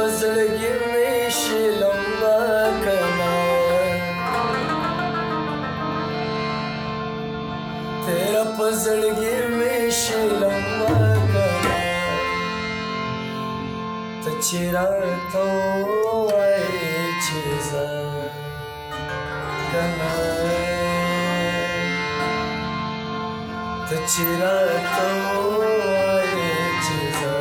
پزړګي مې شلمبا کنا تیرا پزړګي مې شلمبا کنا ته چې راته وایې چې زه کنا ته چې راته وایې چې زه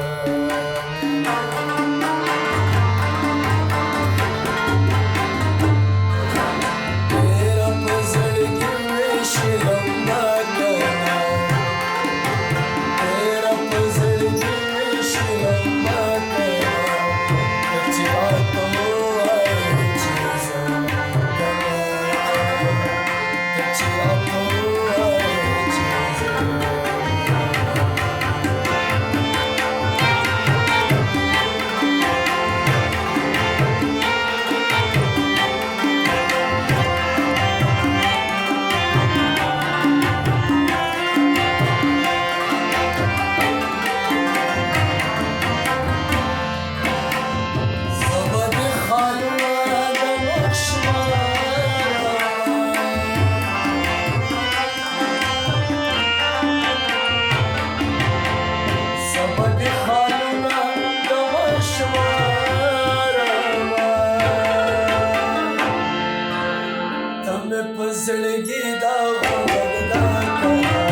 پزړګي دا وګدا کنا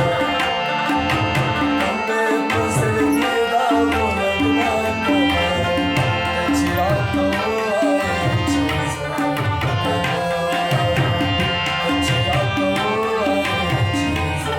مې پزړګي دا وګدا کنا چې راته وایې چې زه چې راته وایې چې زه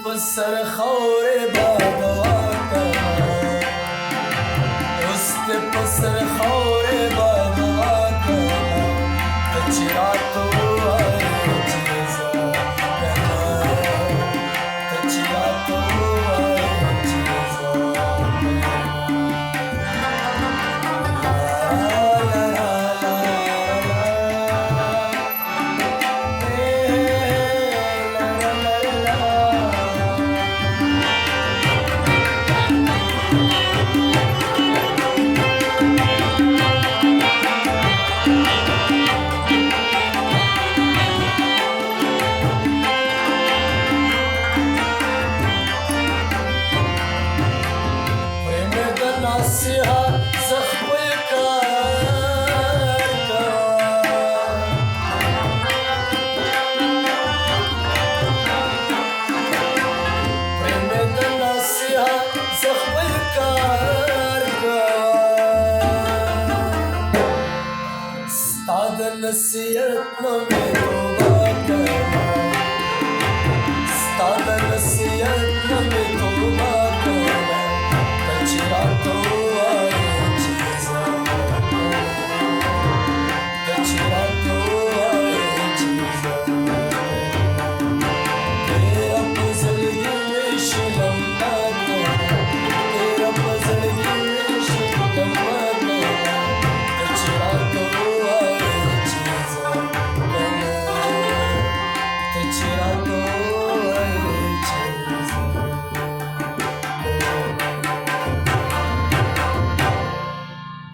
پسر خورې بابا کنا اوس ته پسر خورې بابا کنا ته چې راته وایې چې زه کنا ته چې راته وایې چې زه نصیحت نو مې توبه کړه ستا د نصیحت نو